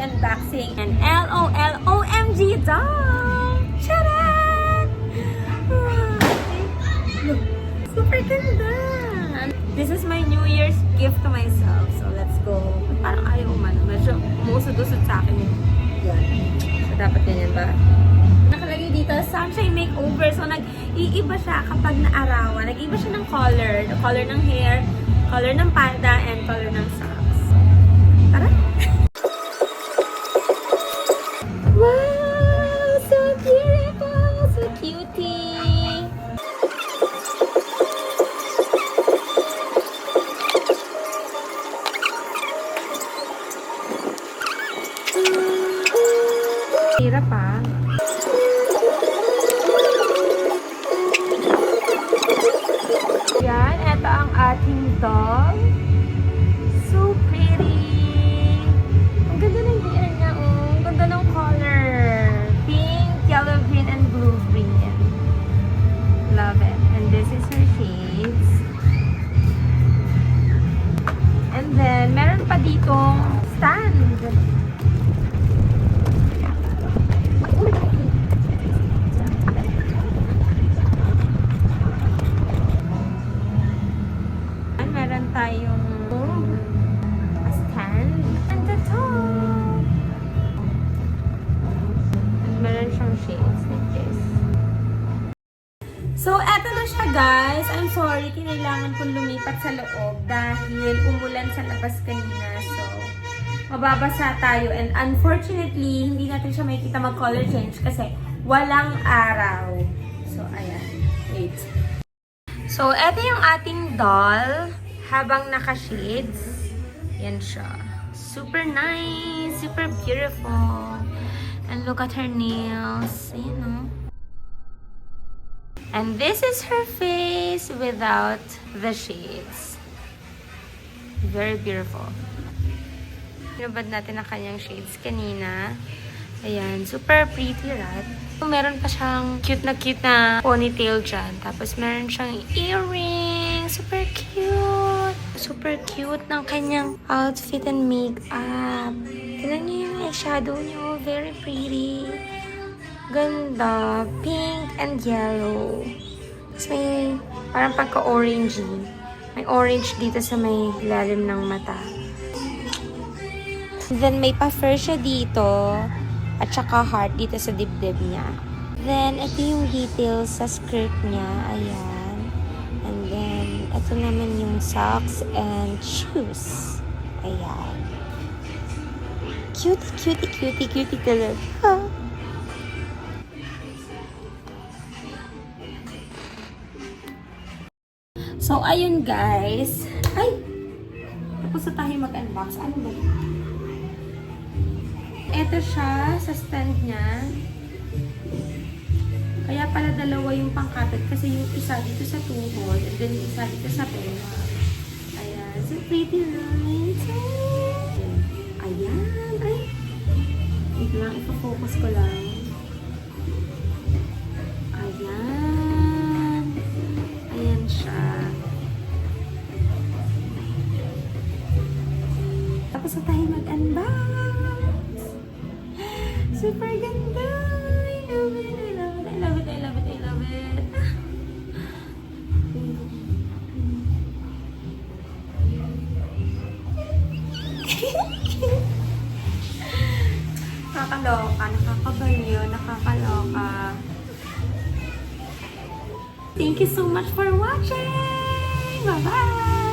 unboxing an LOL OMG doll! Charan! Look, super ganda! This is my New Year's gift to myself. So, let's go. Parang ayaw umano. Medyo umusod-usod sa akin yung yan. So, dapat ganyan ba? Nakalagay dito, sunshine makeover. So, nag-iiba siya kapag naarawan. Nag-iiba siya ng color. The color ng hair, color ng panda, and color ng socks. Tara! Wow! So beautiful! So cutie! Hirap ah. Yan, ito ang ating doll. So pretty. Ang ganda ng hair niya, oh. Ang ganda ng color. Pink, yellow green, and blue green. Love it. And this is her shades. And then, meron pa ditong stand. Meron tayong stand and the top. And meron siyang shades like this. So, eto na siya guys. I'm sorry, kinailangan kong lumipat sa loob dahil umulan sa labas kanina. So, mababasa tayo. And unfortunately, hindi natin siya makikita mag-color change kasi walang araw. So, ayan. Wait. So, eto yung ating doll. Habang naka-shades, yan siya. Super nice, super beautiful. And look at her nails. Ayan, no? And this is her face without the shades. Very beautiful. Pinabad natin ang kanyang shades kanina. Ayan, super pretty, right? Meron pa siyang cute na ponytail dyan. Tapos meron siyang earring. Super cute. Super cute ng kanyang outfit and makeup. Tignan niyo yung eyeshadow niyo. Very pretty. Ganda. Pink and yellow. Tapos may parang pagka-orangey. May orange dito sa may lalim ng mata. Then may pa-fur siya dito. At saka heart dito sa dibdib niya. Then, ito yung details sa skirt niya. Ayan. And then, ito naman yung socks and shoes. Ayan. Cutie talaga. So, ayun guys. Ay! Tapos na tayo mag-unbox. Ano ba yun? Ito siya sa stand niya. Kaya pala dalawa yung pangkapit kasi yung isa dito sa tuhod and then yung isa dito sa pera. Ayan. So pretty, right? Ayan. Ay. Ito lang. Ipa-focus ko lang. Ayan. Ayan siya. Tapos na tayo mag-unbox. Super ganda! I love it! I love it! I love it! I love it! I love it! Nakakaloka, nakakabaliw, nakakaloka. Thank you so much for watching! Bye-bye!